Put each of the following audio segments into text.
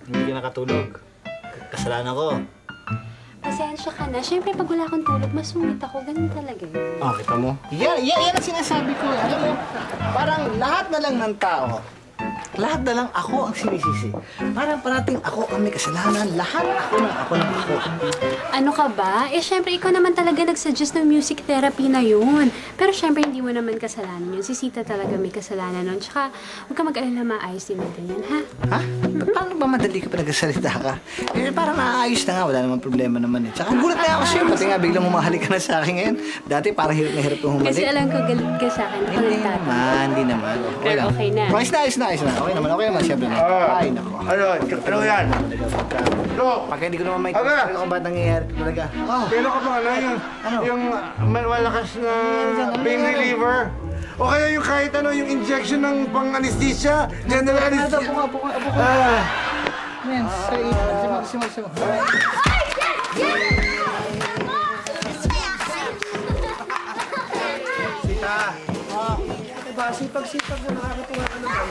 Hindi ka nakatulog. Kasalanan ko. Pasensya ka na. Siyempre, pag wala akong tulog, masungit ako. Ganun talaga. Oh, kita mo? Yan ang sinasabi ko. Alam mo, parang lahat na lang ng tao, lahat na lang ako ang sinisisi. Parang parating ako ang may kasalanan. Lahat ako. Ano ka ba? Eh, syempre, ikaw naman talaga nagsuggest ng music therapy na yun. Pero syempre, hindi mo naman kasalanan yun. Si Sita talaga may kasalanan nun. Tsaka, huwag ka mag-alala, maayos din natin yan, ha? Ha? Paano ba madali ka pa nagsasalita ka? Eh, parang naayos na nga. Wala namang problema naman eh. Tsaka gulat na ako sa'yo. Pati nga biglang humahalik ka na sa akin ngayon. Dati parang hirap na hirap kong humalik. Kasi alam ko, galit ka sa akin. Hindi naman. Okay lang. Okay na. Ayos na. Okay naman, siyempre na. Ay, nako. Ano yan? Pagka hindi ko naman may talaga kung ba't nangyayari talaga. Pero kapag yung malakas na pain reliever, o kaya yung kahit ano, yung injection ng pang-anesthesia, general anesthesia. Apo ko. Men, simo. Sita. Diba, sipag-sipag mo, nakakatuwa ka naman.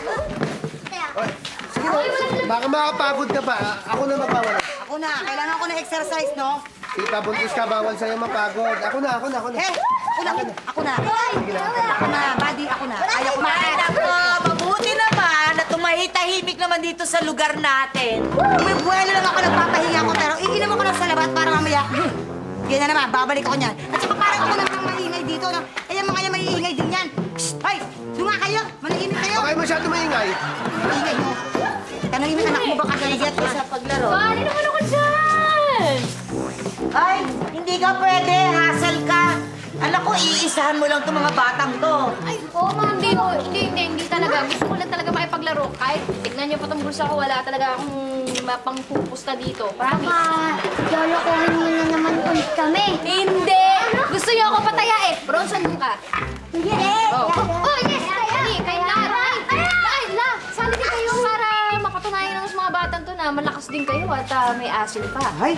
Sige mo, baka makapagod ka pa. Ako na magpawala. Ako na, kailangan ko na exercise, no? Tita, buntis ka, bawal sa'yo mapagod. Ako na. Ako na, buddy, ako na. Ayaw ko na. Ako, mabuti naman na tumahitahimik naman dito sa lugar natin. Buwelo lang ako, nagpapahinga ko, pero iinom ako ng salabat para mamaya. Yan na naman, babalik ako niyan. At saka parang ako namang maingay dito, no? Eh, yung mga yan maiingay din yan. Shh! Hoy! Dunga kayo! Manahimik kayo! Okay, masyado maingay. Maingay mo. Tanongin mo anak mo baka naligat ka sa paglaro. Bali naman ako dyan! Ay, hindi ka pwede. Hassle ka. Alam ko, iisahan mo lang itong mga batang to. Ay, oo, ma'am. Hindi talaga. Gusto ko lang talaga makipaglaro. Kahit tignan niyo pa itong bulsa ko, wala talaga akong mapangpupusta dito. Promise. Lolokohin mo na naman ulit kami. Hindi! Gusto niyo ako patayain. Bronson ka. Yes! Oh, yes! Hindi, kaya La! Sali din kayo para mapatunayan ng mga batang to na malakas din kayo at may asin pa. Ay!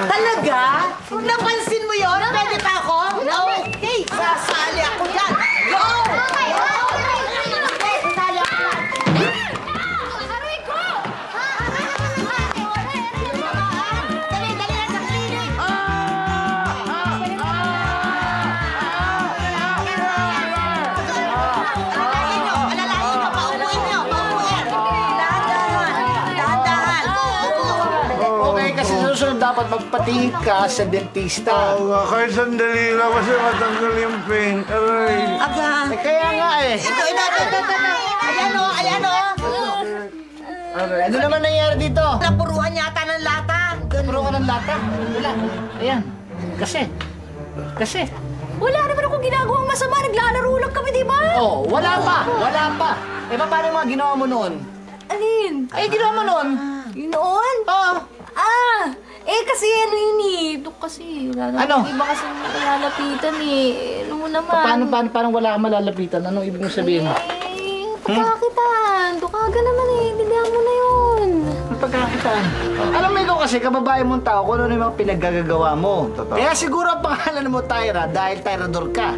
Talaga? Napansin mo yun? Pwede pa ako? No. Okay, sasali ako dyan. Go! Sasali ako dyan. Aray ko! Dali lang sa klinik. Alalahin nyo, paupuin nyo. Dahan-dahan. Okay, kasi susunod dapat magpatingin ka sa dentista. Oo nga, kahit sandali lang kasi matanggal yung pain. Aray. Aga. Kaya nga eh. Ito. Ayan o. Ano naman nangyari dito? Napuruhan yata ng lata. Puro ka ng lata. Wala. Ayan. Kasi. Wala naman akong ginagawang masama. Naglalaro lang kami, di ba? Oh, wala pa. Eh, paano yung mga ginawa mo noon? Alin? Eh, ginawa mo noon? Yun noon? Oo. Kasi ano yun eh. Doon kasi. Wala naman. Ano? Iba kasi malalapitan eh. Ano mo naman? Paano wala kang malalapitan? Anong ibig mong sabihin? Pagkakitaan. Dukaga naman eh. Bilihan mo na yun. Ang pagkakitaan. Alam mo ikaw kasi, kababae mong tao, kung ano yung mga pinaggagawa mo. Totoo. Kaya siguro ang pangalan mo, Tyra, dahil Tyrador ka.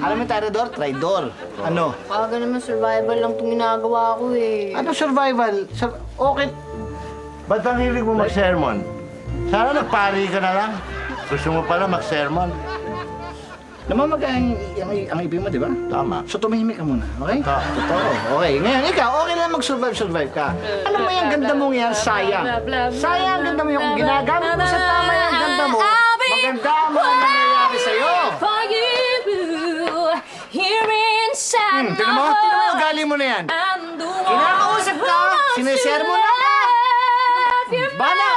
Alam mo yung Tyrador? Traidor. Ano? Pagkaga naman survival lang itong ginagawa ko eh. Ano survival? Okay. Ba't ang hilig mo mag-sermon? Sana nagpari ka na lang. Gusto mo pala mag-sermon. Namamag ang ibig mo, di ba? Tama. So tumahimik ka muna, okay? Totoo. Okay, ngayon ikaw, okay lang mag-survive ka. Alam mo yung ganda mong yan, sayang. Sayang ang ganda mo yung ginagamit mo sa tama yung ganda mo. Maganda mo ang nangyayari sa'yo. For you, here inside Tingnan mo yung ugali mo na yan. Kinakausap ka, sineshare mo na ka. Bana!